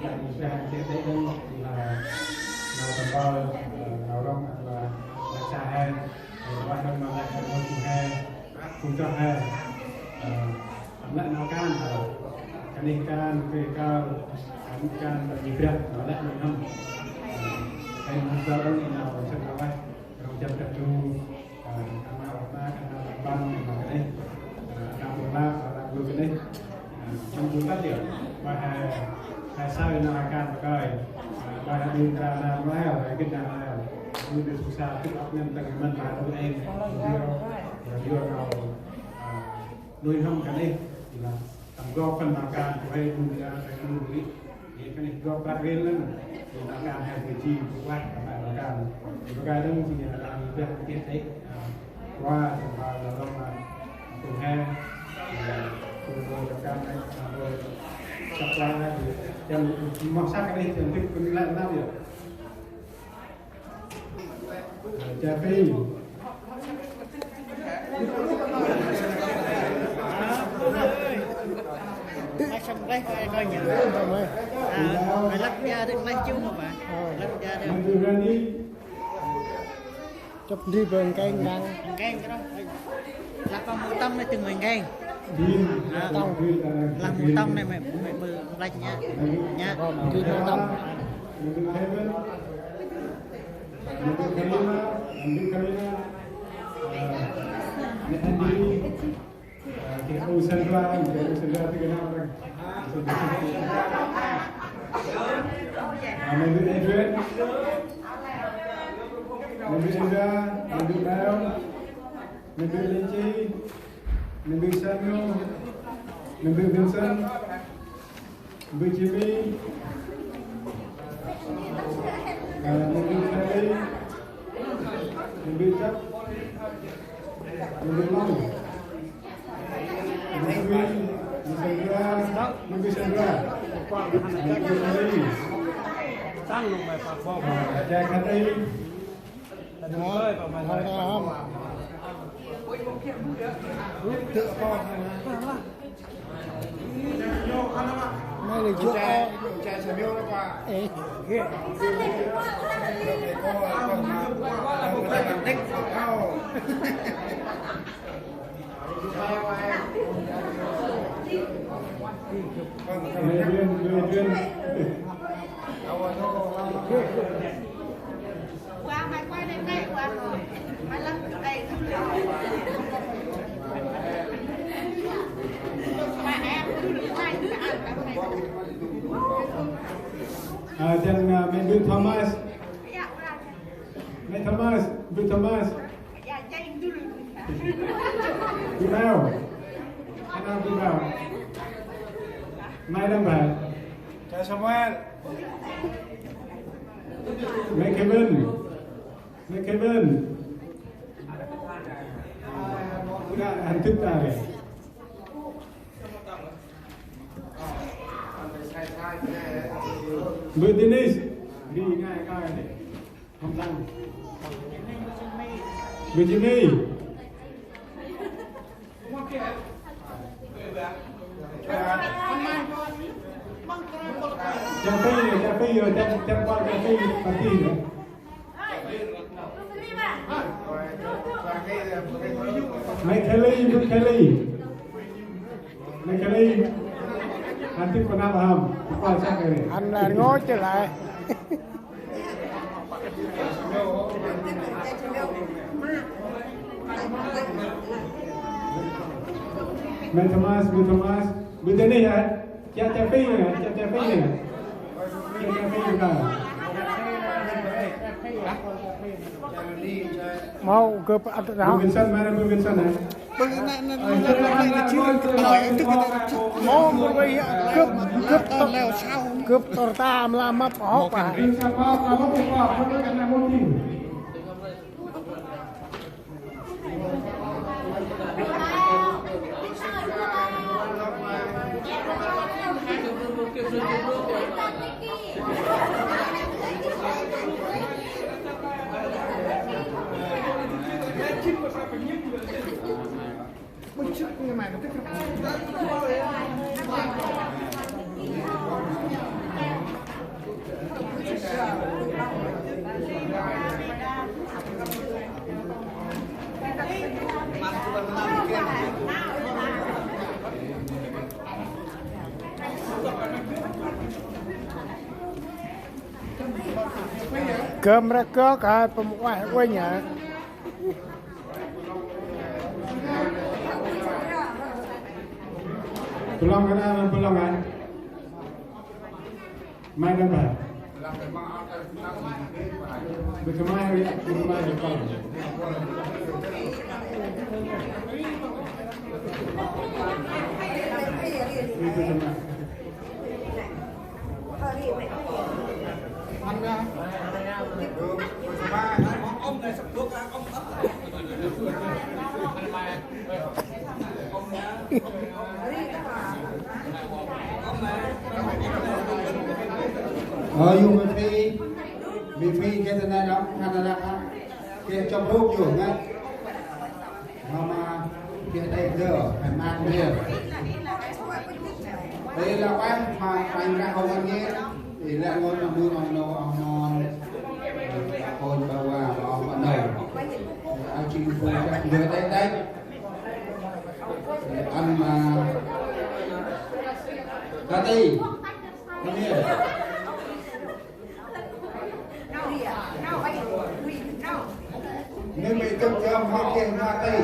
là sẽ thấy đơn là nào tầm bao nào rong là xa hai và năm mà lại là một chủ hai cùng cho hai lại nào can cái này can về cao can là gì vậy nó lại một năm cái giờ đó nào sẽ nào vậy trong chậm chậm chu karena ban mà cái này làm một la làm vừa cái này trong chúng ta hiểu và hai sao nó akan pakai pada di dalam lain cái dalam lain itu susah itu nên teman baru em dia nào nuôi hâm cái này là tầm góp phần akan của hay nuôi ra cái nuôi thì cái này góp bát lên lên thì akan hay cái chi của bạn các bạn akan thì cái đó thì là làm việc cái đấy qua là do mà cùng hai cùng rồi akan này rồi chặt ra thì màu sắc cái này thì thích lại nào được trà phi xong đấy coi nhớ phải lắp ra được lấy chung mà bạn lắp ra được chụp đi vườn cây đang cái đó là con mũ tông này từng mình gan làm mũ tông này mày bự lạch nha nha đi mũ tông Mình béo, mình linh chi, mình Samuel, mình Vincent, mình Jimmy, mình Kelly, mình Jack, mình Long, mình Sandra, mình tăng luôn bài phạt bom Jack Hattie. thôi không tự con này là chỗ Chạy xe miêu nó qua. ê ghê qua mày quay lên đây qua rồi mày lăn đây mà em cứ được quay cứ ăn cái này Dan Bill Thomas. Thomas, Bill Thomas. dạ nhanh dulu Bilal. Anak Bilal. Mai lambat. chào Samuel Kevin. Udah hantu tadi. Bữa tennis đi ngay coi này không tăng bữa Jimmy cà phê rồi chăm qua cà phê party rồi Mike Kelly nanti pernah paham apa saya ini anh là ngó trở lại Bill Thomas Bill ini ya cà phê này juga mau ke atau Bill Vincent mana Bill Vincent ya cướp tàu tam là mập hốc à nhưng mà nó cơm ra có cả bông quay quay nhở pulang kan pulang kan main apa berkemah di rumah Jepang itu teman dùng vì phi cái này đó Canada kia trong lúc dùng á mà kia đây giờ phải mang kia đây là quán mà anh ra không ăn nghe thì là ngồi mà mua non hồn bao qua bắt đầu ăn chim phu giờ đây ăn mà cá ti không biết nếu mình cơm hoa tiền hoa tây